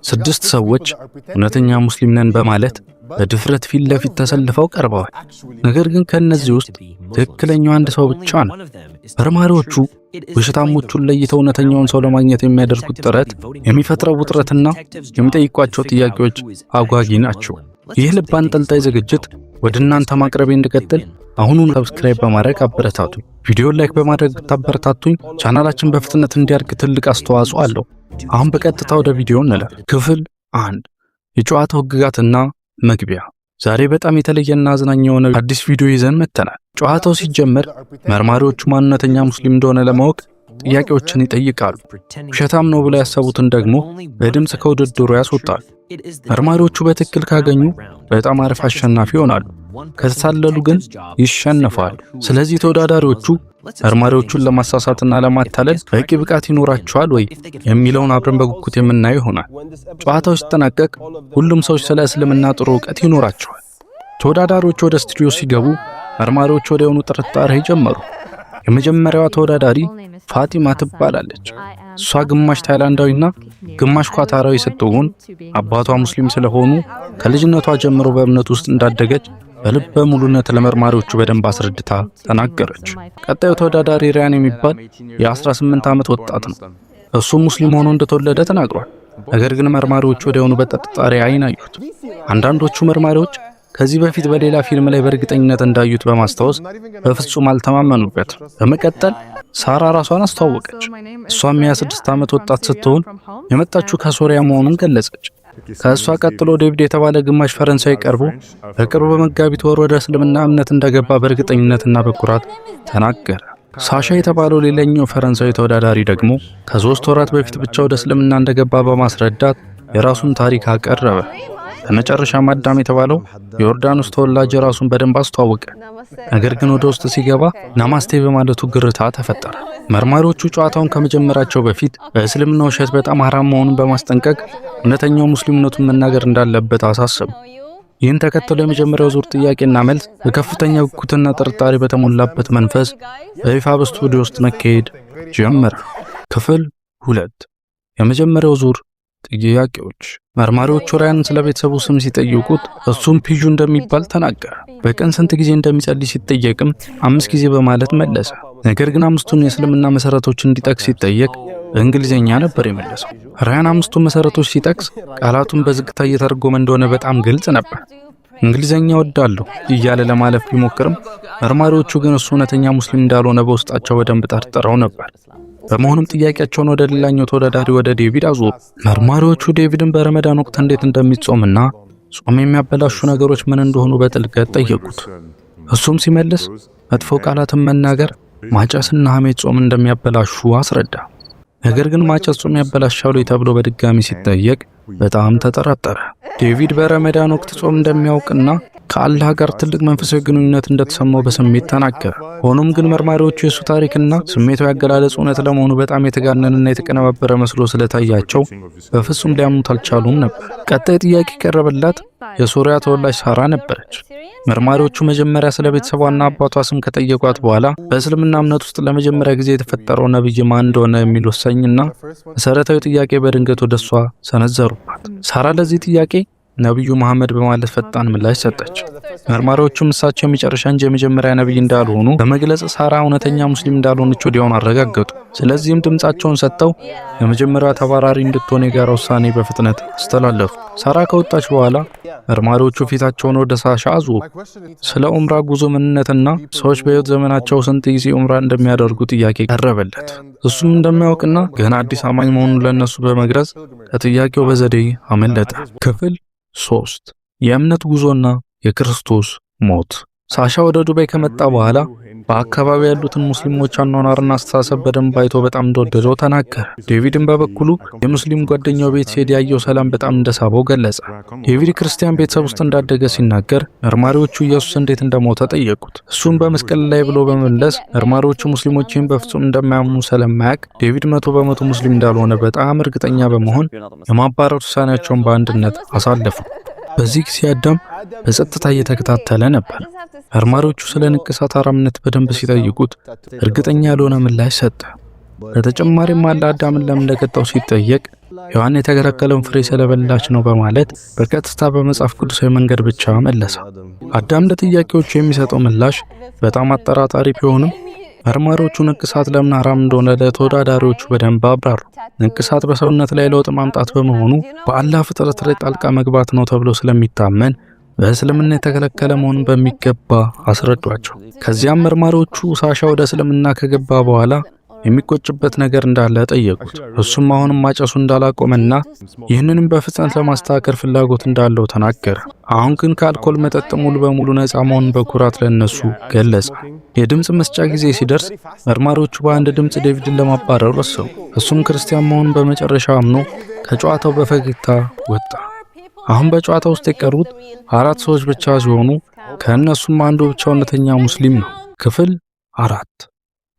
6 ሰዎች እውነተኛ ሙስሊም ነን በማለት በድፍረት ፊት ለፊት ተሰልፈው ቀርበዋል። ነገር ግን ከነዚህ ውስጥ ትክክለኛው አንድ ሰው ብቻ ነው። መርማሪዎቹ ውሸታሞቹን ለይተው እውነተኛውን ሰው ለማግኘት የሚያደርጉት ጥረት የሚፈጥረው ውጥረትና የሚጠይቋቸው ጥያቄዎች አጓጊ ናቸው። ይህ ልብ አንጠልጣይ ዝግጅት ወደ እናንተ ማቅረቤ እንድቀጥል አሁኑን ሰብስክራይብ በማድረግ አበረታቱ። ቪዲዮን ላይክ በማድረግ ብታበረታቱኝ ቻናላችን በፍጥነት እንዲያድግ ትልቅ አስተዋጽኦ አለው። አሁን በቀጥታ ወደ ቪዲዮ እንለፍ። ክፍል 1 የጨዋታው ህግጋትና መግቢያ። ዛሬ በጣም የተለየና አዝናኝ የሆነ አዲስ ቪዲዮ ይዘን መጥተናል። ጨዋታው ሲጀመር መርማሪዎቹ ማንነተኛ ሙስሊም እንደሆነ ለማወቅ ጥያቄዎችን ይጠይቃሉ። ውሸታም ነው ብለው ያሰቡትን ደግሞ በድምጽ ከውድድሩ ያስወጣሉ። መርማሪዎቹ በትክክል ካገኙ በጣም አሪፍ አሸናፊ ይሆናሉ፣ ከተሳለሉ ግን ይሸነፋሉ። ስለዚህ ተወዳዳሪዎቹ መርማሪዎቹን ለማሳሳትና ለማታለል በቂ ብቃት ይኖራቸዋል ወይ የሚለውን አብረን በጉጉት የምናየው ይሆናል። ጨዋታው ሲጠናቀቅ ሁሉም ሰዎች ስለ እስልምና ጥሩ እውቀት ይኖራቸዋል። ተወዳዳሪዎቹ ወደ ስቱዲዮ ሲገቡ መርማሪዎቹ ወዲያውኑ ጥርጣሬ ጀመሩ። የመጀመሪያዋ ተወዳዳሪ ፋቲማ ትባላለች። እሷ ግማሽ ታይላንዳዊና ግማሽ ኳታራዊ ስትሆን አባቷ ሙስሊም ስለሆኑ ከልጅነቷ ጀምሮ በእምነት ውስጥ እንዳደገች በልበ ሙሉነት ለመርማሪዎቹ በደንብ አስረድታ ተናገረች። ቀጣዩ ተወዳዳሪ ሪያን የሚባል የ18 ዓመት ወጣት ነው። እሱ ሙስሊም ሆኖ እንደተወለደ ተናግሯል። ነገር ግን መርማሪዎቹ ወዲያውኑ በጥርጣሬ አይን አዩት። አንዳንዶቹ መርማሪዎች ከዚህ በፊት በሌላ ፊልም ላይ በእርግጠኝነት እንዳዩት በማስታወስ በፍጹም አልተማመኑበት። በመቀጠል ሳራ ራሷን አስተዋወቀች። እሷም የ26 ዓመት ወጣት ስትሆን የመጣችው ከሶሪያ መሆኑን ገለጸች። ከእሷ ቀጥሎ ዴቪድ የተባለ ግማሽ ፈረንሳይ ቀርቦ በቅርቡ በመጋቢት ወር ወደ እስልምና እምነት እንደገባ በእርግጠኝነትና በኩራት ተናገረ። ሳሻ የተባለው ሌላኛው ፈረንሳዊ ተወዳዳሪ ደግሞ ከ3 ወራት በፊት ብቻ ወደ እስልምና እንደገባ በማስረዳት የራሱን ታሪክ አቀረበ። በመጨረሻም አዳም የተባለው የዮርዳኖስ ተወላጅ ራሱን በደንብ አስተዋወቀ። ነገር ግን ወደ ውስጥ ሲገባ ናማስቴ በማለቱ ግርታ ተፈጠረ። መርማሪዎቹ ጨዋታውን ከመጀመራቸው በፊት በእስልምና ውሸት በጣም ሐራም መሆኑን በማስጠንቀቅ እውነተኛው ሙስሊምነቱን መናገር እንዳለበት አሳሰቡ። ይህን ተከትሎ የመጀመሪያው ዙር ጥያቄና መልስ በከፍተኛ ጉጉትና ጥርጣሬ በተሞላበት መንፈስ በይፋ በስቱዲዮ ውስጥ መካሄድ ጀመረ። ክፍል 2 የመጀመሪያው ዙር ጥያቄዎች። መርማሪዎቹ ራያን ስለ ቤተሰቡ ስም ሲጠይቁት እሱም ፒጁ እንደሚባል ተናገረ። በቀን ስንት ጊዜ እንደሚጸልይ ሲጠየቅም 5 ጊዜ በማለት መለሰ። ነገር ግን 5ቱን የእስልምና መሰረቶች እንዲጠቅስ ሲጠየቅ በእንግሊዝኛ ነበር የመለሰው። ራያን 5ቱን መሰረቶች ሲጠቅስ ቃላቱን በዝግታ እየተረጎመ እንደሆነ በጣም ግልጽ ነበር። እንግሊዝኛ ወዳለሁ እያለ ለማለፍ ቢሞክርም መርማሪዎቹ ግን እሱ እውነተኛ ሙስሊም እንዳልሆነ በውስጣቸው በደንብ ጠርጥረው ነበር። በመሆኑም ጥያቄያቸውን ወደ ሌላኛው ተወዳዳሪ ወደ ዴቪድ አዞሩ። መርማሪዎቹ ዴቪድን በረመዳን ወቅት እንዴት እንደሚጾምና ጾም የሚያበላሹ ነገሮች ምን እንደሆኑ በጥልቀት ጠየቁት። እሱም ሲመልስ መጥፎ ቃላትን መናገር፣ ማጨስና ሐሜት ጾም እንደሚያበላሹ አስረዳ። ነገር ግን ማጨስ ጾም ያበላሻሉ ተብሎ በድጋሚ ሲጠየቅ በጣም ተጠራጠረ። ዴቪድ በረመዳን ወቅት ጾም እንደሚያውቅና ከአላህ ጋር ትልቅ መንፈሳዊ ግንኙነት እንደተሰማው በስሜት ተናገረ። ሆኖም ግን መርማሪዎቹ የሱ ታሪክና ስሜታዊ አገላለጽ እውነት ለመሆኑ በጣም የተጋነነና የተቀነባበረ መስሎ ስለታያቸው በፍጹም ሊያምኑት አልቻሉም ነበር። ቀጣይ ጥያቄ ቀረበላት የሶሪያ ተወላጅ ሳራ ነበረች። መርማሪዎቹ መጀመሪያ ስለ ቤተሰቧና አባቷ ስም ከጠየቋት በኋላ በእስልምና እምነት ውስጥ ለመጀመሪያ ጊዜ የተፈጠረው ነብይ ማን እንደሆነ የሚል ወሳኝና መሰረታዊ ጥያቄ በድንገት ወደሷ ሰነዘሩባት። ሳራ ለዚህ ጥያቄ ነብዩ መሐመድ በማለት ፈጣን ምላሽ ሰጠች። መርማሪዎቹም እሳቸው የመጨረሻ እንጂ የመጀመሪያ ነብይ እንዳልሆኑ በመግለጽ ሳራ እውነተኛ ሙስሊም እንዳልሆነች ወዲያውኑ አረጋገጡ። ስለዚህም ድምጻቸውን ሰጥተው የመጀመሪያዋ ተባራሪ እንድትሆን የጋራ ውሳኔ በፍጥነት አስተላለፉ። ሳራ ከወጣች በኋላ መርማሪዎቹ ፊታቸውን ወደ ሳሻ አዞሩ። ስለ ኡምራ ጉዞ ምንነትና ሰዎች በሕይወት ዘመናቸው ስንት ጊዜ ኡምራ እንደሚያደርጉ ጥያቄ ቀረበለት። እሱም እንደሚያውቅና ገና አዲስ አማኝ መሆኑን ለነሱ በመግለጽ ከጥያቄው በዘዴ አመለጠ። ክፍል 3 የእምነት ጉዞና የክርስቶስ ሞት። ሳሻ ወደ ዱባይ ከመጣ በኋላ በአካባቢ ያሉትን ሙስሊሞች አኗኗርና አስተሳሰብ በደንብ አይቶ በጣም እንደወደደው ተናገረ። ዴቪድም በበኩሉ የሙስሊም ጓደኛው ቤት ሲሄድ ያየው ሰላም በጣም እንደሳበው ገለጸ። ዴቪድ ክርስቲያን ቤተሰብ ውስጥ እንዳደገ ሲናገር መርማሪዎቹ ኢየሱስ እንዴት እንደሞተ ጠየቁት። እሱም በመስቀል ላይ ብሎ በመመለስ መርማሪዎቹ ሙስሊሞችን በፍጹም እንደማያምኑ ስለማያውቅ ዴቪድ 100% ሙስሊም እንዳልሆነ በጣም እርግጠኛ በመሆን የማባረር ውሳኔያቸውን በአንድነት አሳለፉ። በዚህ ጊዜ አዳም በጸጥታ እየተከታተለ ነበር። መርማሪዎቹ ስለ ንቅሳት ሐራምነት በደንብ ሲጠይቁት እርግጠኛ ያልሆነ ምላሽ ሰጠ። በተጨማሪም አዳምን ለምን እንደቀጣው ሲጠየቅ ሔዋን የተከለከለውን ፍሬ ስለበላች ነው በማለት በቀጥታ በመጽሐፍ ቅዱሳዊ መንገድ ብቻ መለሰ። አዳም ለጥያቄዎቹ የሚሰጠው ምላሽ በጣም አጠራጣሪ ቢሆንም መርማሪዎቹ ንቅሳት ለምን ሐራም እንደሆነ ለተወዳዳሪዎቹ በደንብ አብራሩ። ንቅሳት በሰውነት ላይ ለውጥ ማምጣት በመሆኑ በአላህ ፍጥረት ላይ ጣልቃ መግባት ነው ተብሎ ስለሚታመን በእስልምና የተከለከለ መሆኑን በሚገባ አስረዷቸው። ከዚያም መርማሪዎቹ ሳሻ ወደ እስልምና ከገባ በኋላ የሚቆጭበት ነገር እንዳለ ጠየቁት። እሱም አሁንም ማጨሱ እንዳላቆመና ይህንንም በፍጥነት ለማስተካከል ፍላጎት እንዳለው ተናገረ። አሁን ግን ከአልኮል መጠጥ ሙሉ በሙሉ ነፃ መሆኑን በኩራት ለነሱ ገለጸ። የድምፅ መስጫ ጊዜ ሲደርስ መርማሪዎቹ በአንድ ድምፅ ዴቪድን ለማባረር ወሰኑ። እሱም ክርስቲያን መሆኑን በመጨረሻ አምኖ ከጨዋታው በፈገግታ ወጣ። አሁን በጨዋታ ውስጥ የቀሩት 4 ሰዎች ብቻ ሲሆኑ ከእነሱም አንዱ ብቻ እውነተኛ ሙስሊም ነው። ክፍል 4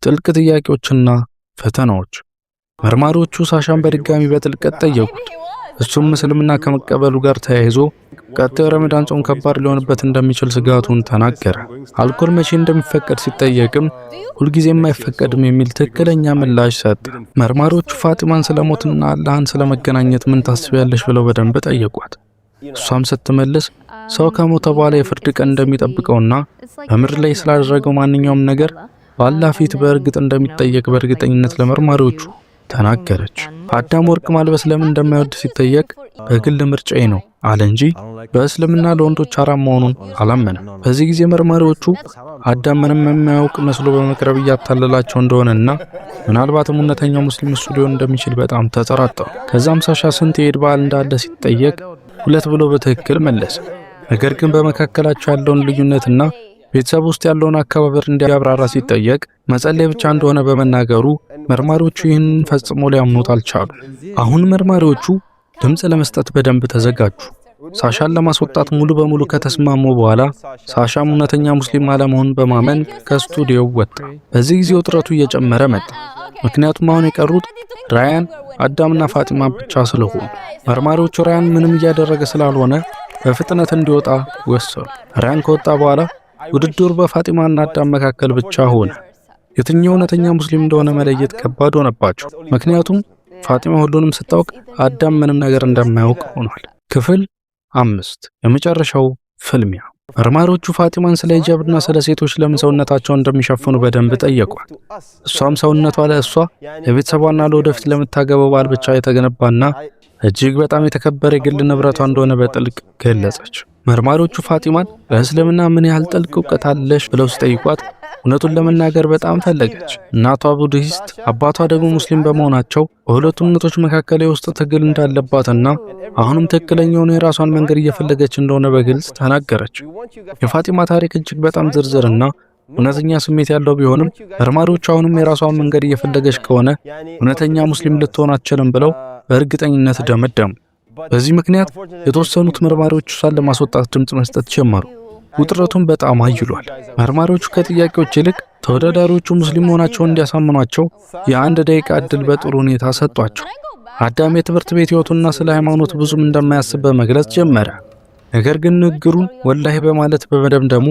ጥልቅ ጥያቄዎችና ፈተናዎች። መርማሪዎቹ ሳሻን በድጋሚ በጥልቀት ጠየቁት። እሱም እስልምና ከመቀበሉ ጋር ተያይዞ ቀጣዩ ረመዳን ጾም ከባድ ሊሆንበት እንደሚችል ስጋቱን ተናገረ። አልኮል መቼ እንደሚፈቀድ ሲጠየቅም ሁልጊዜም አይፈቀድም የሚል ትክክለኛ ምላሽ ሰጠ። መርማሪዎቹ ፋጢማን ስለሞትና አላህን ስለመገናኘት ምን ታስቢያለሽ ብለው በደንብ ጠየቋት። እሷም ስትመልስ ሰው ከሞተ በኋላ የፍርድ ቀን እንደሚጠብቀውና በምድር ላይ ስላደረገው ማንኛውም ነገር በአላህ ፊት በእርግጥ እንደሚጠየቅ በእርግጠኝነት ለመርማሪዎቹ ተናገረች። አዳም ወርቅ ማልበስ ለምን እንደማይወድ ሲጠየቅ በግል ምርጫዬ ነው አለ እንጂ በእስልምና ለወንዶች ሐራም መሆኑን አላመነም። በዚህ ጊዜ መርማሪዎቹ አዳም ምንም የማያውቅ መስሎ በመቅረብ እያታለላቸው እንደሆነና ምናልባትም እውነተኛው ሙስሊም እሱ ሊሆን እንደሚችል በጣም ተጠራጠሩ። ከዛም ሳሻ ስንት የኢድ በዓል እንዳለ ሲጠየቅ 2 ብሎ በትክክል መለሰ። ነገር ግን በመካከላቸው ያለውን ልዩነትና ቤተሰብ ውስጥ ያለውን አከባበር እንዲያብራራ ሲጠየቅ መጸለይ ብቻ እንደሆነ በመናገሩ መርማሪዎቹ ይህንን ፈጽሞ ሊያምኑት አልቻሉ። አሁን መርማሪዎቹ ድምፅ ለመስጠት በደንብ ተዘጋጁ። ሳሻን ለማስወጣት ሙሉ በሙሉ ከተስማሙ በኋላ ሳሻም እውነተኛ ሙስሊም አለመሆኑን በማመን ከስቱዲዮው ወጣ። በዚህ ጊዜ ውጥረቱ እየጨመረ መጣ። ምክንያቱም አሁን የቀሩት ራያን፣ አዳምና ፋጢማ ብቻ ስለሆኑ መርማሪዎቹ ራያን ምንም እያደረገ ስላልሆነ በፍጥነት እንዲወጣ ወሰኑ። ራያን ከወጣ በኋላ ውድድሩ በፋጢማና አዳም መካከል ብቻ ሆነ። የትኛው እውነተኛ ሙስሊም እንደሆነ መለየት ከባድ ሆነባቸው። ምክንያቱም ፋጢማ ሁሉንም ስታውቅ አዳም ምንም ነገር እንደማያውቅ ሆኗል። ክፍል 5 የመጨረሻው ፍልሚያ። መርማሪዎቹ ፋጢማን ስለ ሂጃብና ስለ ሴቶች ለምን ሰውነታቸውን እንደሚሸፍኑ በደንብ ጠየቋት። እሷም ሰውነቷ ለእሷ ለቤተሰቧና ለወደፊት ለምታገባው ባል ብቻ የተገነባና እጅግ በጣም የተከበረ የግል ንብረቷ እንደሆነ በጥልቅ ገለጸች። መርማሪዎቹ ፋጢማን በእስልምና ምን ያህል ጥልቅ እውቀት አለሽ ብለው ሲጠይቋት እውነቱን ለመናገር በጣም ፈለገች። እናቷ ቡድሂስት፣ አባቷ ደግሞ ሙስሊም በመሆናቸው በሁለቱም እምነቶች መካከል የውስጥ ትግል እንዳለባትና አሁንም ትክክለኛውን የራሷን መንገድ እየፈለገች እንደሆነ በግልጽ ተናገረች። የፋጢማ ታሪክ እጅግ በጣም ዝርዝርና እውነተኛ ስሜት ያለው ቢሆንም መርማሪዎቹ አሁንም የራሷን መንገድ እየፈለገች ከሆነ እውነተኛ ሙስሊም ልትሆን አትችልም ብለው በእርግጠኝነት ደመደሙ። በዚህ ምክንያት የተወሰኑት መርማሪዎቹ እሷን ለማስወጣት ድምፅ መስጠት ጀመሩ። ውጥረቱን በጣም አይሏል። መርማሪዎቹ ከጥያቄዎች ይልቅ ተወዳዳሪዎቹ ሙስሊም መሆናቸውን እንዲያሳምኗቸው የ1 ደቂቃ ዕድል በጥሩ ሁኔታ ሰጧቸው። አዳም የትምህርት ቤት ሕይወቱና ስለ ሃይማኖት ብዙም እንደማያስብ በመግለጽ ጀመረ። ነገር ግን ንግግሩን ወላሂ በማለት በመደምደሙ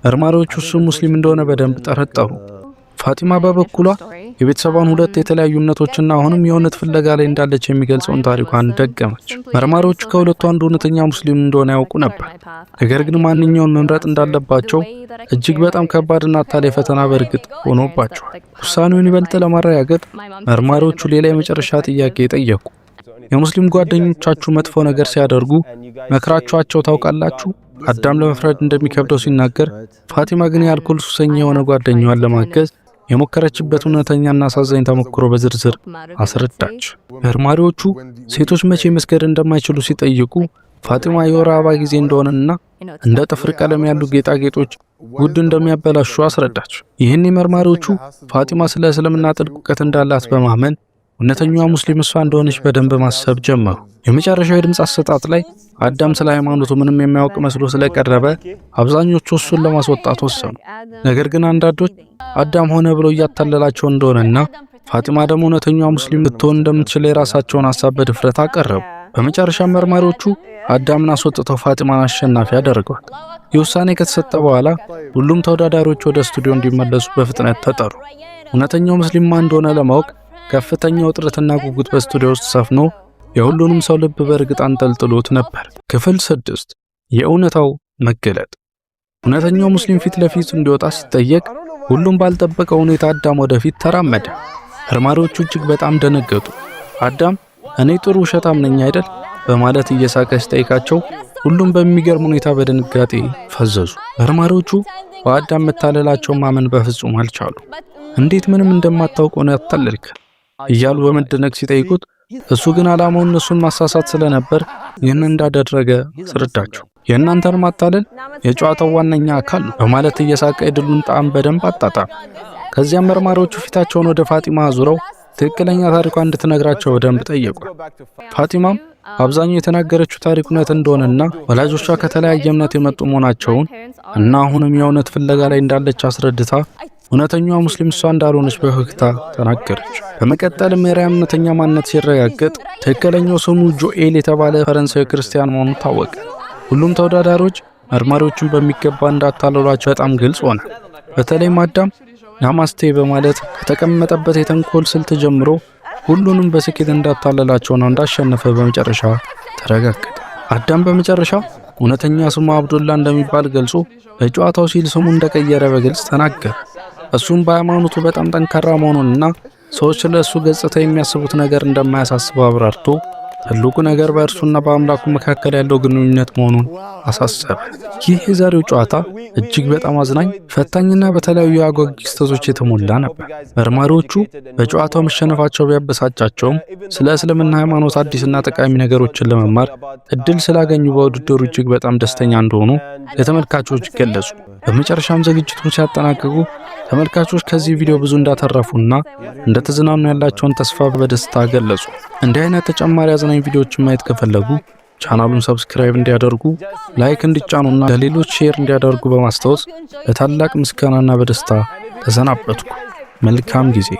መርማሪዎቹ እሱ ሙስሊም እንደሆነ በደንብ ጠረጠሩ። ፋጢማ በበኩሏ የቤተሰቧን 2 የተለያዩ እምነቶችና አሁንም የእውነት ፍለጋ ላይ እንዳለች የሚገልጸውን ታሪኳን ደገመች። መርማሪዎቹ ከሁለቱ አንዱ እውነተኛ ሙስሊም እንደሆነ ያውቁ ነበር። ነገር ግን ማንኛውን መምረጥ እንዳለባቸው እጅግ በጣም ከባድና አታላይ ፈተና በእርግጥ ሆኖባቸዋል። ውሳኔውን ይበልጥ ለማረጋገጥ መርማሪዎቹ ሌላ የመጨረሻ ጥያቄ ጠየቁ። የሙስሊም ጓደኞቻችሁ መጥፎ ነገር ሲያደርጉ መክራችኋቸው ታውቃላችሁ? አዳም ለመፍረድ እንደሚከብደው ሲናገር፣ ፋጢማ ግን የአልኮል ሱሰኛ የሆነ ጓደኛዋን ለማገዝ የሞከረችበት እውነተኛና አሳዛኝ ተሞክሮ በዝርዝር አስረዳች። መርማሪዎቹ ሴቶች መቼ መስገድ እንደማይችሉ ሲጠይቁ ፋጢማ የወር አበባ ጊዜ እንደሆነና እንደ ጥፍር ቀለም ያሉ ጌጣጌጦች ጉድ እንደሚያበላሹ አስረዳች። ይህን መርማሪዎቹ ፋጢማ ስለ እስልምና ጥልቅ እውቀት እንዳላት በማመን እውነተኛዋ ሙስሊም እሷ እንደሆነች በደንብ ማሰብ ጀመሩ። የመጨረሻው የድምፅ አሰጣጥ ላይ አዳም ስለ ሃይማኖቱ ምንም የማያውቅ መስሎ ስለቀረበ አብዛኞቹ እሱን ለማስወጣት ወሰኑ። ነገር ግን አንዳንዶች አዳም ሆነ ብሎ እያታለላቸው እንደሆነና ፋጢማ ደግሞ እውነተኛዋ ሙስሊም ልትሆን እንደምትችል የራሳቸውን ሐሳብ በድፍረት አቀረቡ። በመጨረሻ መርማሪዎቹ አዳምን አስወጥተው ፋጢማን አሸናፊ ያደረጓት። የውሳኔ ከተሰጠ በኋላ ሁሉም ተወዳዳሪዎች ወደ ስቱዲዮ እንዲመለሱ በፍጥነት ተጠሩ። እውነተኛው ሙስሊም ማን እንደሆነ ለማወቅ ከፍተኛ ውጥረትና ጉጉት በስቱዲዮ ውስጥ ሰፍኖ የሁሉንም ሰው ልብ በእርግጥ አንጠልጥሎት ነበር። ክፍል 6 የእውነታው መገለጥ። እውነተኛው ሙስሊም ፊት ለፊት እንዲወጣ ሲጠየቅ ሁሉም ባልጠበቀው ሁኔታ አዳም ወደፊት ተራመደ። መርማሪዎቹ እጅግ በጣም ደነገጡ። አዳም እኔ ጥሩ ውሸታም ነኝ አይደል በማለት እየሳቀ ሲጠይቃቸው ሁሉም በሚገርም ሁኔታ በድንጋጤ ፈዘዙ። መርማሪዎቹ በአዳም መታለላቸውን ማመን በፍጹም አልቻሉ። እንዴት ምንም እንደማታውቅ ነው ያታለልክ እያሉ በመደነቅ ሲጠይቁት እሱ ግን ዓላማው እነሱን ማሳሳት ስለነበር ይህን እንዳደረገ አስረዳቸው። የእናንተን ማታለል የጨዋታው ዋነኛ አካል ነው በማለት እየሳቀ የድሉን ጣዕም በደንብ አጣጣም። ከዚያም መርማሪዎቹ ፊታቸውን ወደ ፋጢማ አዙረው ትክክለኛ ታሪኳን እንድትነግራቸው በደንብ ጠየቁ። ፋጢማም አብዛኛው የተናገረችው ታሪክ እውነት እንደሆነና ወላጆቿ ከተለያየ እምነት የመጡ መሆናቸውን እና አሁንም የእውነት ፍለጋ ላይ እንዳለች አስረድታ እውነተኛዋ ሙስሊም እሷ እንዳልሆነች በፈገግታ ተናገረች። በመቀጠልም የማርያም እውነተኛ ማንነት ሲረጋገጥ ትክክለኛው ስሙ ጆኤል የተባለ ፈረንሳዊ ክርስቲያን መሆኑ ታወቀ። ሁሉም ተወዳዳሪዎች መርማሪዎቹን በሚገባ እንዳታለሏቸው በጣም ግልጽ ሆነ። በተለይም አዳም ናማስቴ በማለት ከተቀመጠበት የተንኮል ስልት ጀምሮ ሁሉንም በስኬት እንዳታለላቸውና እንዳሸነፈ በመጨረሻ ተረጋገጠ። አዳም በመጨረሻ እውነተኛ ስሙ አብዱላ እንደሚባል ገልጾ በጨዋታው ሲል ስሙ እንደቀየረ በግልጽ ተናገረ። እሱም በሃይማኖቱ በጣም ጠንካራ መሆኑንና ሰዎች ለእሱ ገጽታ የሚያስቡት ነገር እንደማያሳስበው አብራርቶ ትልቁ ነገር በእርሱና በአምላኩ መካከል ያለው ግንኙነት መሆኑን አሳሰበ። ይህ የዛሬው ጨዋታ እጅግ በጣም አዝናኝ፣ ፈታኝና በተለያዩ አጓጊ ክስተቶች የተሞላ ነበር። መርማሪዎቹ በጨዋታው መሸነፋቸው ቢያበሳጫቸውም ስለ እስልምና ሃይማኖት አዲስና ጠቃሚ ነገሮችን ለመማር እድል ስላገኙ በውድድሩ እጅግ በጣም ደስተኛ እንደሆኑ ለተመልካቾች ገለጹ። በመጨረሻም ዝግጅቱን ሲያጠናቅቁ ተመልካቾች ከዚህ ቪዲዮ ብዙ እንዳተረፉና እንደተዝናኑ ያላቸውን ተስፋ በደስታ ገለጹ። እንዲህ አይነት ተጨማሪ አዝናኝ ቪዲዮዎችን ማየት ከፈለጉ ቻናሉን ሰብስክራይብ እንዲያደርጉ፣ ላይክ እንዲጫኑና ለሌሎች ሼር እንዲያደርጉ በማስታወስ በታላቅ ምስጋናና በደስታ ተሰናበትኩ። መልካም ጊዜ።